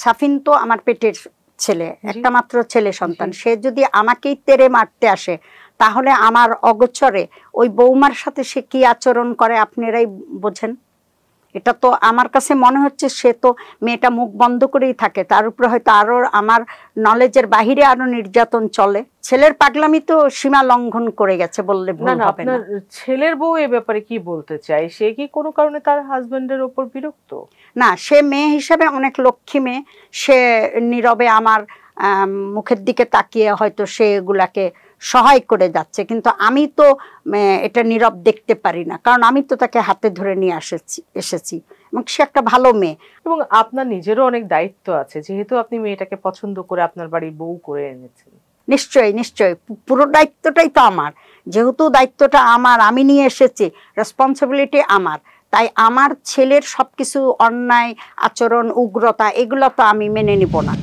সাফিন তো আমার পেটের ছেলে, একটা মাত্র ছেলে সন্তান, সে যদি আমাকেই তেড়ে মারতে আসে তাহলে আমার অগোচরে ওই বৌমার সাথে সে কি আচরণ করে আপনারাই বোঝেন। এটা তো আমার কাছে মনে হচ্ছে সে তো মেয়েটা মুখ বন্ধ করেই থাকে, তার উপরে হয়তো আরো আমার নলেজের বাহিরে আরো নির্যাতন চলে। ছেলের পাগলামি তো সীমা লঙ্ঘন করে গেছে বললে ভুল হবে না। ছেলের বউ এ ব্যাপারে কি বলতে চাই? সে কি কোনো কারণে তার হাজবেন্ডের উপর বিরক্ত? না, সে মেয়ে হিসাবে অনেক লক্ষ্মী মেয়ে, সে নীরবে আমার মুখের দিকে তাকিয়ে হয়তো সে এগুলাকে সহায় করে যাচ্ছে, কিন্তু আমি তো এটা নীরব দেখতে পারি না, কারণ আমি তো তাকে হাতে ধরে নিয়ে এসেছি এবং সে একটা ভালো মেয়ে। এবং আপনার নিজেরও অনেক দায়িত্ব আছে, যেহেতু আপনি মেয়েটাকে পছন্দ করে আপনার বাড়ির বউ করে এনেছেন। নিশ্চয়ই নিশ্চয়ই, পুরো দায়িত্বটাই তো আমার, যেহেতু দায়িত্বটা আমার, আমি নিয়ে এসেছি, রেসপন্সিবিলিটি আমার, তাই আমার ছেলের সবকিছু অন্যায় আচরণ, উগ্রতা, এগুলো তো আমি মেনে নিব না।